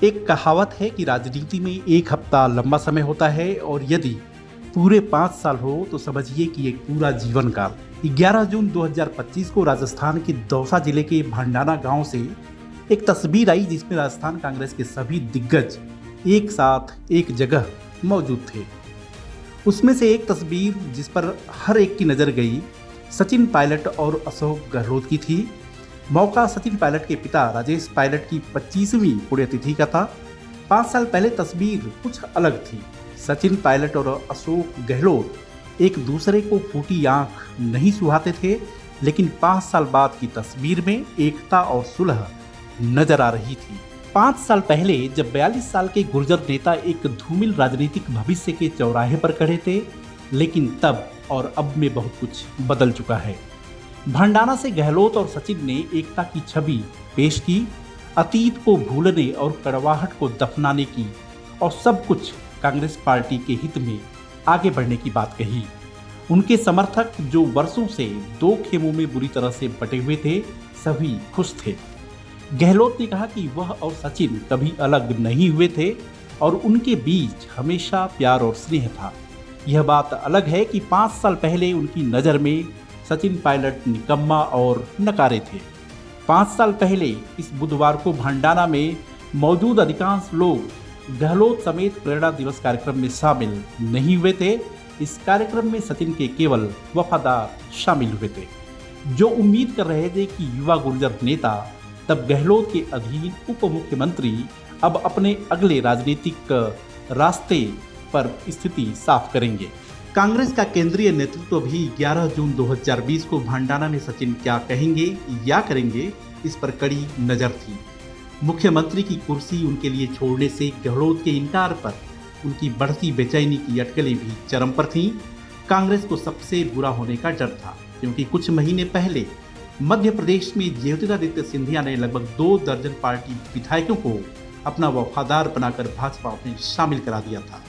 एक कहावत है कि राजनीति में एक हफ्ता लंबा समय होता है और यदि पूरे 5 साल हो तो समझिए कि एक पूरा जीवन काल। 11 जून 2025 को राजस्थान के दौसा जिले के भंडाना गांव से एक तस्वीर आई जिसमें राजस्थान कांग्रेस के सभी दिग्गज एक साथ एक जगह मौजूद थे। उसमें से एक तस्वीर जिस पर हर एक की नज़र गई सचिन पायलट और अशोक गहलोत की थी। मौका सचिन पायलट के पिता राजेश पायलट की 25वीं पुण्यतिथि का था। 5 साल पहले तस्वीर कुछ अलग थी। सचिन पायलट और अशोक गहलोत एक दूसरे को फूटी आंख नहीं सुहाते थे, लेकिन 5 साल बाद की तस्वीर में एकता और सुलह नजर आ रही थी। 5 साल पहले जब 42 साल के गुर्जर नेता एक धूमिल राजनीतिक भविष्य के चौराहे पर खड़े थे, लेकिन तब और अब में बहुत कुछ बदल चुका है। भंडाना से गहलोत और सचिन ने एकता की छवि पेश की, अतीत को भूलने और कड़वाहट को दफनाने की और सब कुछ कांग्रेस पार्टी के हित में आगे बढ़ने की बात कही। उनके समर्थक जो वर्षों से दो खेमों में बुरी तरह से बटे हुए थे, सभी खुश थे। गहलोत ने कहा कि वह और सचिन कभी अलग नहीं हुए थे और उनके बीच हमेशा प्यार और स्नेह था। यह बात अलग है कि 5 साल पहले उनकी नज़र में सचिन पायलट निकम्मा और नकारे थे। 5 साल पहले इस बुधवार को भंडाना में मौजूद अधिकांश लोग गहलोत समेत प्रेरणा दिवस कार्यक्रम में शामिल नहीं हुए थे। इस कार्यक्रम में सचिन के केवल वफादार शामिल हुए थे, जो उम्मीद कर रहे थे कि युवा गुर्जर नेता तब गहलोत के अधीन उप मुख्यमंत्री अब अपने अगले राजनीतिक रास्ते पर स्थिति साफ करेंगे। कांग्रेस का केंद्रीय नेतृत्व भी 11 जून 2020 को भंडाना में सचिन क्या कहेंगे या करेंगे, इस पर कड़ी नजर थी। मुख्यमंत्री की कुर्सी उनके लिए छोड़ने से गहलोत के इनकार पर उनकी बढ़ती बेचैनी की अटकलें भी चरम पर थीं। कांग्रेस को सबसे बुरा होने का डर था, क्योंकि कुछ महीने पहले मध्य प्रदेश में ज्योतिरादित्य सिंधिया ने लगभग 2 दर्जन पार्टी विधायकों को अपना वफादार बनाकर भाजपा में शामिल करा दिया था।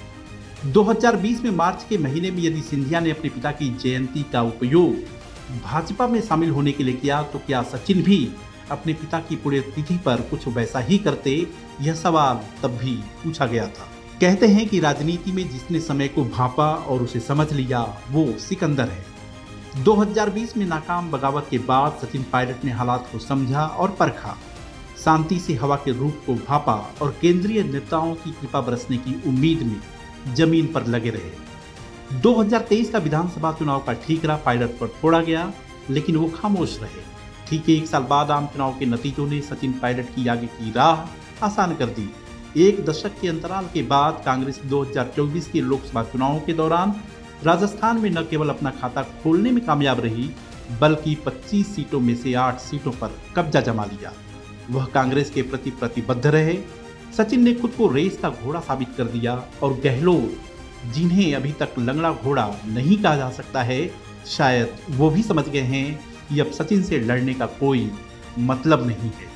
2020 में मार्च के महीने में यदि सिंधिया ने अपने पिता की जयंती का उपयोग भाजपा में शामिल होने के लिए किया, तो क्या सचिन भी अपने पिता की पुण्यतिथि पर कुछ वैसा ही करते? यह सवाल तब भी पूछा गया था। कहते हैं कि राजनीति में जिसने समय को भांपा और उसे समझ लिया, वो सिकंदर है। 2020 में नाकाम बगावत के बाद सचिन पायलट ने हालात को समझा और परखा, शांति से हवा के रूप को भांपा और केंद्रीय नेताओं की कृपा बरसने की उम्मीद में जमीन पर लगे रहे। 2023 का विधानसभा चुनाव का ठीकरा पायलट पर फोड़ा गया, लेकिन वो खामोश रहे। ठीक 1 साल बाद आम चुनाव के नतीजों ने सचिन पायलट की आगे की राह आसान कर दी। 1 दशक के अंतराल के बाद कांग्रेस 2024 के लोकसभा चुनावों के दौरान राजस्थान में न केवल अपना खाता खोलने में कामयाब रही, बल्कि 25 सीटों में से 8 सीटों पर कब्जा जमा लिया। वह कांग्रेस के प्रति प्रतिबद्ध रहे। सचिन ने खुद को रेस का घोड़ा साबित कर दिया और गहलोत, जिन्हें अभी तक लंगड़ा घोड़ा नहीं कहा जा सकता है, शायद वो भी समझ गए हैं कि अब सचिन से लड़ने का कोई मतलब नहीं है।